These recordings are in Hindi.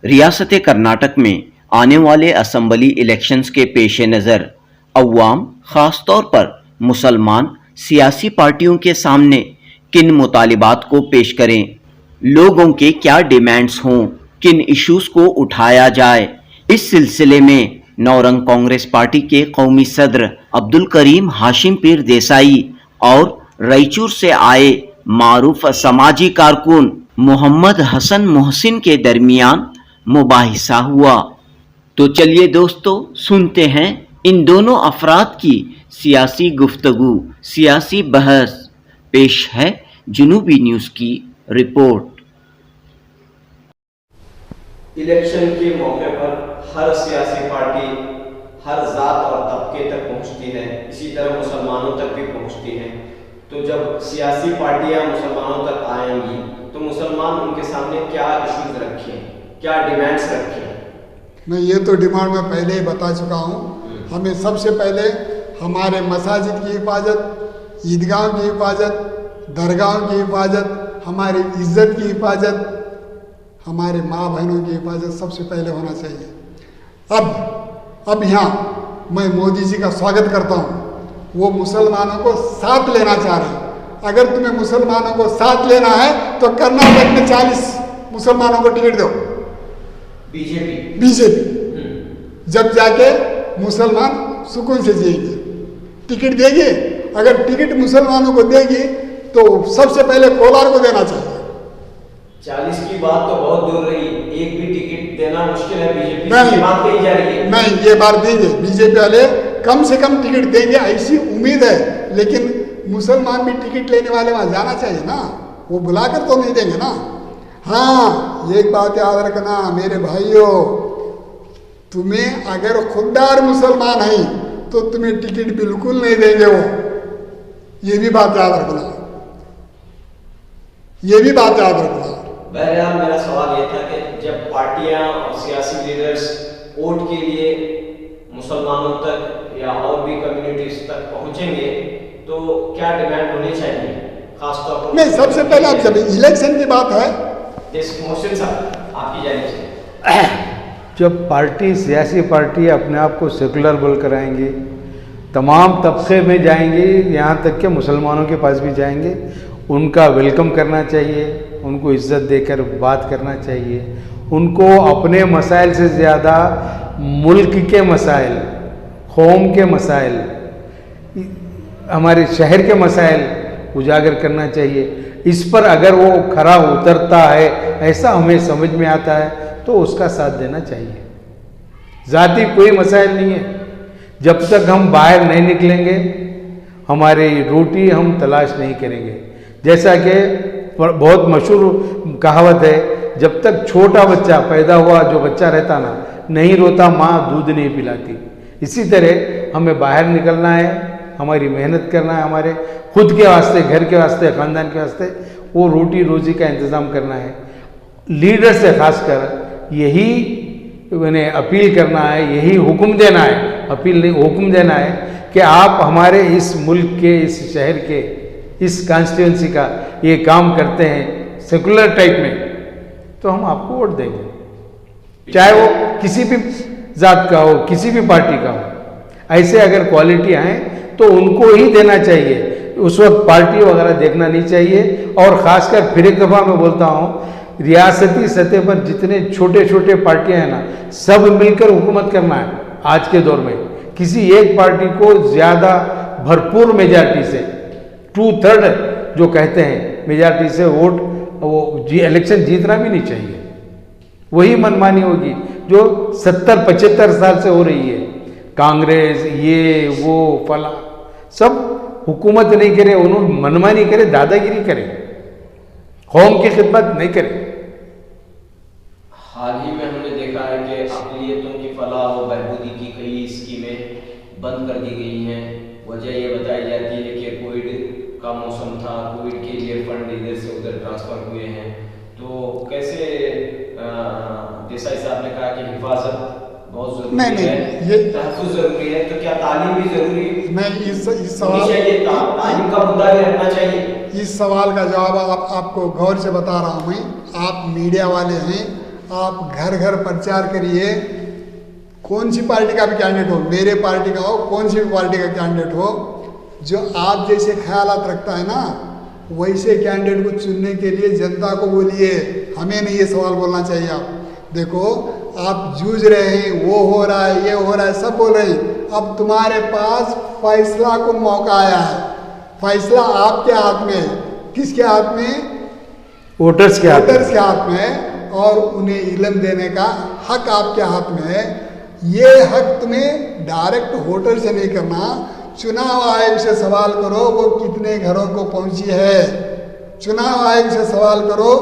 रियासत कर्नाटक में आने वाले असम्बली इलेक्शंस के पेश नज़र अवाम, ख़ास तौर पर मुसलमान सियासी पार्टियों के सामने किन मुतालिबात को पेश करें, लोगों के क्या डिमांड्स हों, किन इश्यूज़ को उठाया जाए, इस सिलसिले में नौरंग कांग्रेस पार्टी के कौमी सदर अब्दुल करीम हाशिम पीर देसाई और रायचूर से आए मारूफ समाजी कारकुन मोहम्मद हसन मोहसिन के दरमियान मुबाहिसा हुआ। तो चलिए दोस्तों, सुनते हैं इन दोनों अफराद की सियासी गुफ्तगू, सियासी बहस। पेश है जुनूबी न्यूज़ की रिपोर्ट। इलेक्शन के मौके पर हर सियासी पार्टी हर जात और तबके तक पहुंचती है, इसी तरह मुसलमानों तक भी पहुंचती है। तो जब सियासी पार्टियां मुसलमानों तक आएंगी तो मुसलमान उनके सामने क्या इश्यूज रखें, क्या डिमांड्स रखें? मैं ये तो डिमांड में पहले ही बता चुका हूँ। हमें सबसे पहले हमारे मसाजिद की हिफाजत, ईदगाह की हिफाजत, दरगाह की हिफाजत, हमारी इज्जत की हिफाजत, हमारे माँ बहनों की हिफाजत सबसे पहले होना चाहिए। अब यहाँ मैं मोदी जी का स्वागत करता हूँ। वो मुसलमानों को साथ लेना चाह रहे हैं। अगर तुम्हें मुसलमानों को साथ लेना है तो कर्नाटक में 40 मुसलमानों को टिकट दो। बीजेपी जब जाके मुसलमान सुकून से जिएंगे। टिकट देगी, अगर टिकट मुसलमानों को देगी तो सबसे पहले कोलार को देना चाहिए। 40 की बात तो बहुत दूर रही, एक भी टिकट देना मुश्किल है। बीजेपी की बात कही जा रही है। नहीं, ये बार देंगे, बीजेपी वाले कम से कम टिकट देंगे, ऐसी उम्मीद है। लेकिन मुसलमान भी टिकट लेने वाले वहां जाना चाहिए ना, वो बुलाकर तो नहीं देंगे ना। हाँ, एक बात याद रखना मेरे भाइयों, तुम्हें अगर खुददार मुसलमान है तो तुम्हें टिकट बिल्कुल नहीं देंगे वो। ये भी बात याद रखना, ये भी बात याद रखना। बहरहाल मेरा सवाल ये था कि जब पार्टियां और सियासी लीडर्स वोट के लिए मुसलमानों तक या और भी कम्युनिटीज तक पहुंचेंगे तो क्या डिमांड होनी चाहिए, खासतौर पर? नहीं, सबसे पहले अब जब इलेक्शन की बात है, मोहसिन साहब आपकी जानिब से। जब पार्टी, सियासी पार्टी अपने आप को सेकुलर बोल कर आएंगी, तमाम तबके में जाएंगी, यहाँ तक कि मुसलमानों के पास भी जाएंगे, उनका वेलकम करना चाहिए, उनको इज्जत देकर बात करना चाहिए, उनको अपने मसाइल से ज़्यादा मुल्क के मसाइल, कौम के मसाइल, हमारे शहर के मसाइल उजागर करना चाहिए। इस पर अगर वो खरा उतरता है, ऐसा हमें समझ में आता है, तो उसका साथ देना चाहिए। ज़ाती कोई मसाइल नहीं है। जब तक हम बाहर नहीं निकलेंगे, हमारी रोटी हम तलाश नहीं करेंगे। जैसा कि बहुत मशहूर कहावत है, जब तक छोटा बच्चा पैदा हुआ, जो बच्चा रहता ना, नहीं रोता, माँ दूध नहीं पिलाती। इसी तरह हमें बाहर निकलना है, हमारी मेहनत करना है, हमारे खुद के वास्ते, घर के वास्ते, ख़ानदान के वास्ते वो रोटी रोज़ी का इंतज़ाम करना है। लीडर से खासकर यही मैंने अपील करना है, यही हुक्म देना है, अपील नहीं हुक्म देना है कि आप हमारे इस मुल्क के, इस शहर के, इस कॉन्स्टिट्यूंसी का ये काम करते हैं सेकुलर टाइप में, तो हम आपको वोट देंगे, चाहे वो किसी भी जात का हो, किसी भी पार्टी का हो। ऐसे अगर क्वालिटी आए तो उनको ही देना चाहिए। उस वक्त पार्टी वगैरह देखना नहीं चाहिए। और ख़ासकर फिर एक दफ़ा मैं बोलता हूँ, रियासती सतह पर जितने छोटे छोटे पार्टियाँ हैं ना, सब मिलकर हुकूमत करना है। आज के दौर में किसी एक पार्टी को ज़्यादा भरपूर मेजॉरिटी से, 2/3 जो कहते हैं मेजॉरिटी से वोट, वो इलेक्शन जीतना भी नहीं चाहिए। वही मनमानी होगी जो 70-75 साल से हो रही है। कांग्रेस, ये वो फला, सब हुकूमत नहीं करे, उन्होंने मनमानी करे, दादागिरी करे, कौम की खिदमत नहीं करे। हाल ही में हमने देखा है कि अक़लियतों की फलाह व बहबूदी की कई स्कीमें बंद कर दी गई हैं। वजह ये बताई जाती है कि कोविड का मौसम था, कोविड के लिए फंड इधर से उधर ट्रांसफ़र हुए हैं। तो कैसे देसाई साहब ने कहा कि हिफाजत बहुत जरूरी है, ये तहफ़्फ़ुज़ जरूरी है, तो क्या तालीम भी जरूरी है? मैं इस सवाल, तालीम का मुद्दा भी रखना चाहिए। इस सवाल का जवाब आपको गौर से बता रहा हूँ मैं। आप मीडिया वाले हैं, आप घर घर प्रचार करिए, कौन सी पार्टी का भी कैंडिडेट हो, मेरे पार्टी का हो, कौन सी भी पार्टी का कैंडिडेट हो, जो आप जैसे ख्यालात रखता है ना, वैसे कैंडिडेट को चुनने के लिए जनता को बोलिए, हमें नहीं ये सवाल बोलना चाहिए। आप देखो, आप जूझ रहे हैं, वो हो रहा है, ये हो रहा है, सब बोल रहे हैं, अब तुम्हारे पास फैसला को मौका आया है। फैसला आपके हाथ में है। किसके हाथ में? वोटर्स के हाथ में है, और उन्हें इल्म देने का हक आपके हाथ में है। ये हक तुम्हें डायरेक्ट वोटर से नहीं करना, चुनाव आयोग से सवाल करो वो कितने घरों को पहुंची है, चुनाव आयोग से सवाल करो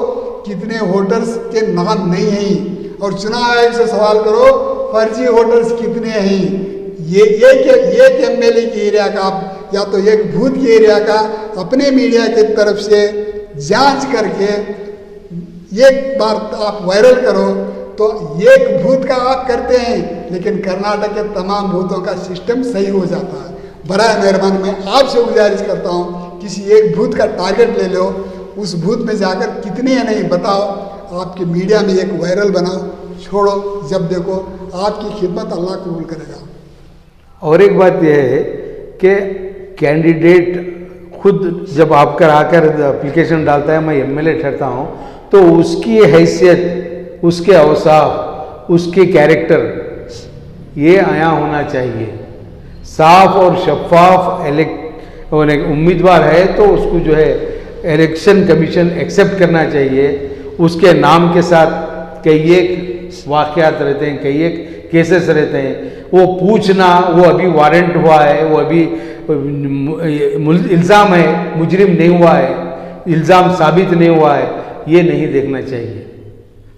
कितने वोटर्स के नाम नहीं हैं, और चुनाव आयोग से सवाल करो फर्जी वोटर्स कितने हैं। ये एक एमएलए के एरिया का आप, या तो एक बूथ के एरिया का अपने मीडिया की तरफ से जांच करके एक बार आप वायरल करो, तो एक बूथ का आप करते हैं, लेकिन कर्नाटक के तमाम बूथों का सिस्टम सही हो जाता है। बराए मेहरबानी मैं आपसे गुजारिश करता हूँ, किसी एक बूथ का टारगेट ले लो, उस बूथ में जाकर कितने हैं नहीं बताओ, आपके मीडिया में एक वायरल बनाओ, छोड़ो, जब देखो आपकी खिदमत अल्लाह कबूल करेगा। और एक बात यह है कि कैंडिडेट खुद जब आपकर आकर एप्लीकेशन डालता है, मैं एमएलए ठहरता हूँ, तो उसकी हैसियत, उसके अवसाफ, उसके कैरेक्टर, ये आया होना चाहिए। साफ और शफाफ उम्मीदवार है तो उसको जो है इलेक्शन कमीशन एक्सेप्ट करना चाहिए। उसके नाम के साथ कई एक वाक़यात रहते हैं, कई एक केसेस रहते हैं, वो पूछना वो अभी वारंट हुआ है, वो अभी इल्ज़ाम है, मुजरिम नहीं हुआ है, इल्ज़ाम साबित नहीं हुआ है, ये नहीं देखना चाहिए।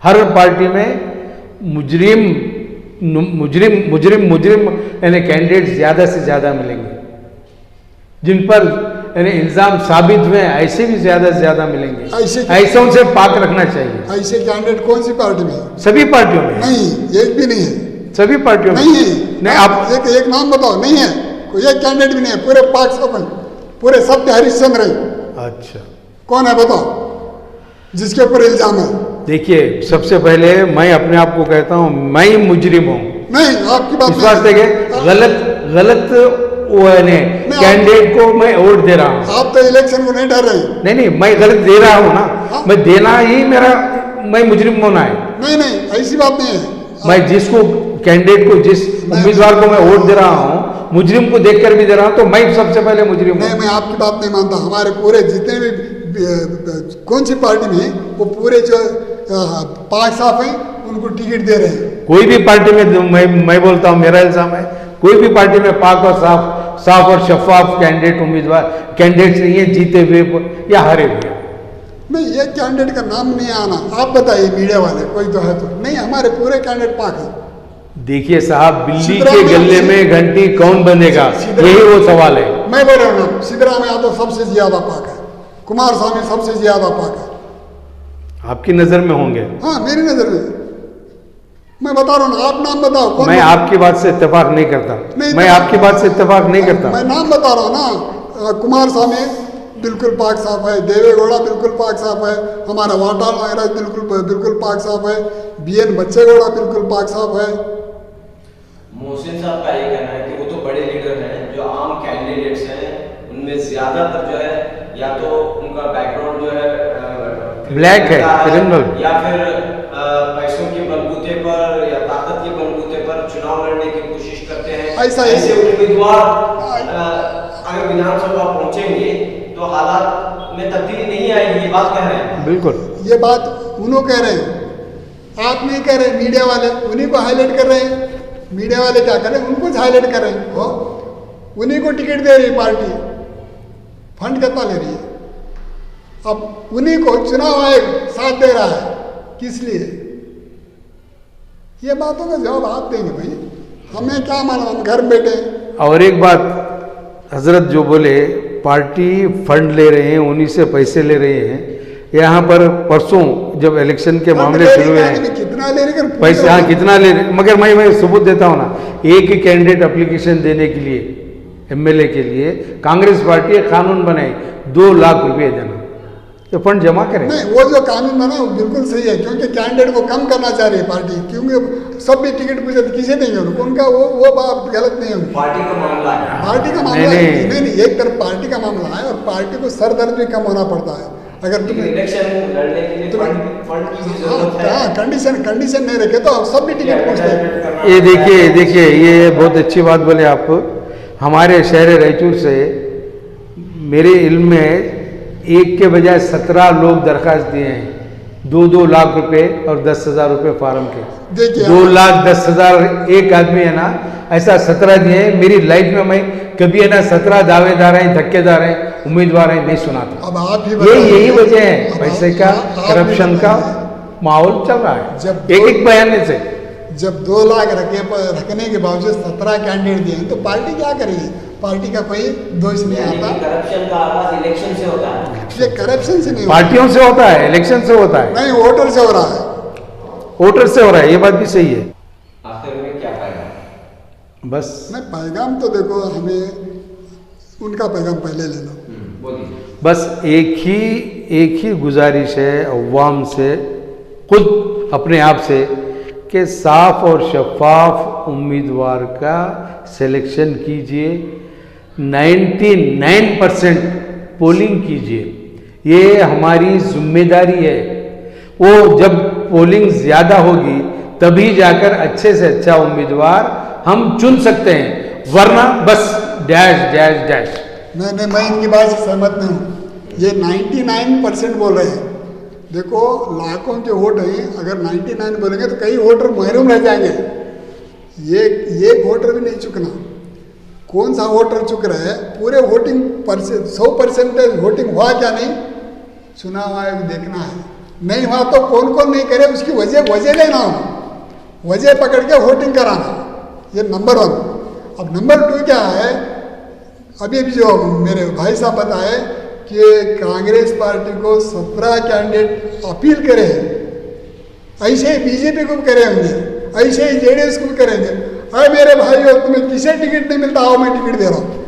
हर पार्टी में मुजरिम यानी कैंडिडेट ज़्यादा से ज़्यादा मिलेंगे, जिन पर यानी इल्ज़ाम साबित हुए ऐसे भी ज़्यादा से ज़्यादा मिलेंगे। ऐसे उनसे पाक रखना चाहिए। ऐसे कैंडिडेट कौन सी पार्टी में? सभी पार्टियों में नहीं, एक भी नहीं है। सभी पार्टियों में नहीं है। नहीं, आप एक नाम बताओ। नहीं है, कोई एक कैंडिडेट भी नहीं है। पूरे पाक सपन, पूरे सत्य हरिश्चंद्र है। अच्छा, कौन है बताओ जिसके ऊपर इल्जाम है? देखिए, सबसे पहले मैं अपने आप को कहता हूँ मैं मुजरिम हूँ। नहीं, आपकी बात इस वास्ते के गलत कैंडिडेट को मैं वोट दे रहा हूँ। आप तो इलेक्शन को नहीं डर रहे। नहीं, मैं गलत दे रहा हूँ ना। हाँ? मैं देना ही मेरा, मैं मुजरिम होना है। नहीं, ऐसी बात नहीं है। मैं जिसको कैंडिडेट को, जिस उम्मीदवार को मैं वोट दे रहा हूँ, मुजरिम को देखकर भी दे रहा हूँ, तो मैं सबसे पहले मुजरिम हूँ। नहीं, मैं आपकी बात नहीं मानता। हमारे पूरे जितने भी कौन सी पार्टी में, वो पूरे जो पाक साफ हैं उनको टिकट दे रहे हैं। कोई भी पार्टी में मैं बोलता हूँ, मेरा इल्जाम है, कोई भी पार्टी में पाक और साफ और शफाफ कैंडिडेट नहीं है, जीते हुए या हारे हुए। नहीं, ये कैंडिडेट का नाम नहीं आना। आप बताइए मीडिया वाले, कोई तो है तो नहीं? हमारे पूरे कैंडिडेट पाक है। देखिए साहब, बिल्ली के गले में घंटी कौन बंधेगा, यही वो सवाल है। मैं बोल रहा हूँ, सिद्धरामैया तो सबसे ज्यादा पाक है, कुमारस्वामी सबसे ज्यादा पाक है। आपकी नजर में होंगे? हाँ, मेरी नजर में। मैं बता रहा हूँ, आप नाम बताओ। मैं आपकी बात से इत्तेफाक नहीं करता। मैं आपकी बात से इत्तेफाक नहीं करता। मैं नाम बता रहा हूँ ना। कुमारस्वामी बिल्कुल पाक साफ है, देवेगौड़ा बिल्कुल पाक साफ है, हमारा वाटा महाराज बिल्कुल पाक साफ है, बीएन बच्चेगौड़ा बिल्कुल पाक साफ है। मोहसिन साहब का ये कहना है कि वो तो बड़े लीडर हैं, जो आम कैंडिडेट्स हैं उनमें ज्यादातर जो है या तो उनका बैकग्राउंड जो है ब्लैक है, क्रिमिनल, या फिर पैसों के बलबूते पर या ताकत के बलबूते पर चुनाव लड़ने की कोशिश करते हैं। ऐसे उम्मीदवार अगर विधानसभा पहुंचेंगे तो हालात में तब्दीली नहीं आएगी, ये बात कह रहे हैं। बिल्कुल, ये बात उन्होंने कह रहे हैं, आप नहीं कह रहे। मीडिया वाले उन्हीं को हाईलाइट कर रहे हैं। मीडिया वाले क्या कर रहे हैं? उनको हाईलाइट कर रहे हैं। हो, उन्हीं को टिकट दे रही पार्टी, फंड कितना ले रही है, अब उन्हीं को चुनाव आयोग साथ दे रहा है। किस लिए? ये बातों का जवाब आप देंगे भाई, हमें क्या मालूम, हम घर में बैठे। और एक बात हजरत जो बोले, पार्टी फंड ले रहे हैं, उन्हीं से पैसे ले रहे हैं। यहाँ पर परसों जब इलेक्शन के मामले शुरू हुए हैं, कितना ले रहे पैसे, हाँ कितना ले रहे, मगर मैं सबूत देता हूँ ना। एक ही कैंडिडेट एप्लीकेशन देने के लिए, एमएलए के लिए, कांग्रेस पार्टी कानून बनाई 2 लाख रुपये देना। तो फंड जमा करें। नहीं, वो जो कानून बना वो बिल्कुल सही है, क्योंकि कैंडिडेट को कम करना चाह रही है पार्टी, क्योंकि सब भी टिकट पूछे तो किसे देंगे उनको, उनका वो बात गलत नहीं है। पार्टी का मामला है, पार्टी का मामला है, नहीं, एक तरफ पार्टी का मामला है और पार्टी को सरदर्द भी कम होना पड़ता है। अगर तुम इलेक्शन लड़ने के लिए फंड की जरूरत है, कंडीशन नहीं रखे तो सब भी टिकट पूछते हैं। ये देखिए ये बहुत अच्छी बात बोले आप। हमारे शहर रायचूर से मेरे इल्म में एक के बजाय 17 लोग दरखास्त दिए हैं, 2-2 लाख रुपए और 10,000 रुपए फार्म के। देखिए 2,10,000 एक आदमी है ना, ऐसा 17 दिए हैं। मेरी लाइफ में मैं कभी है ना 17 दावेदार हैं, धक्केदार हैं, उम्मीदवार हैं नहीं सुना था। अब आप ही यही वजह है, पैसे का, करप्शन का माहौल चल रहा है जब एक बयान से। जब 2 लाख रखने के बावजूद 17 कैंडिडेट दिए तो पार्टी क्या करेगी? पार्टी का कोई दोष नहीं आता। करप्शन का आगाज इलेक्शन से होता है, ये करप्शन से नहीं पार्टियों से होता है, इलेक्शन से होता है, नहीं वोटर से हो रहा है। वोटर से हो रहा है, ये बात भी सही है। आखिर में क्या पैगाम? बस नहीं, पैगाम तो देखो, हमें उनका पैगाम पहले ले लो। बोलिए। बस एक ही गुजारिश है अवाम से, खुद अपने आप से, कि साफ और शफाफ उम्मीदवार का सिलेक्शन कीजिए, 99% पोलिंग कीजिए। ये हमारी जिम्मेदारी है। वो जब पोलिंग ज़्यादा होगी तभी जाकर अच्छे से अच्छा उम्मीदवार हम चुन सकते हैं, वरना बस डैश डैश डैश। नहीं, मैं इनकी बात से सहमत नहीं हूँ। ये 99% बोल रहे हैं। देखो लाखों के वोट हैं, अगर 99 बोलेंगे तो कई वोटर महरूम रह जाएंगे। ये वोटर भी नहीं चुकना। कौन सा वोटर चुक रहा है? पूरे वोटिंग 100% वोटिंग हुआ क्या नहीं, चुनाव आयोग देखना है। नहीं हुआ तो कौन कौन नहीं करे उसकी वजह लेना हो, वजह पकड़ के वोटिंग कराना, ये नंबर 1। अब नंबर 2 क्या है? अभी जो मेरे भाई साहब बताए कि कांग्रेस पार्टी को 17 कैंडिडेट अपील करे, ऐसे ही बीजेपी को भी करे होंगे, ऐसे ही जेडीएस को भी करेंगे। अरे मेरे भाइयों, तुम्हें किसे टिकट नहीं मिलता, आओ मैं टिकट दे रहा हूँ।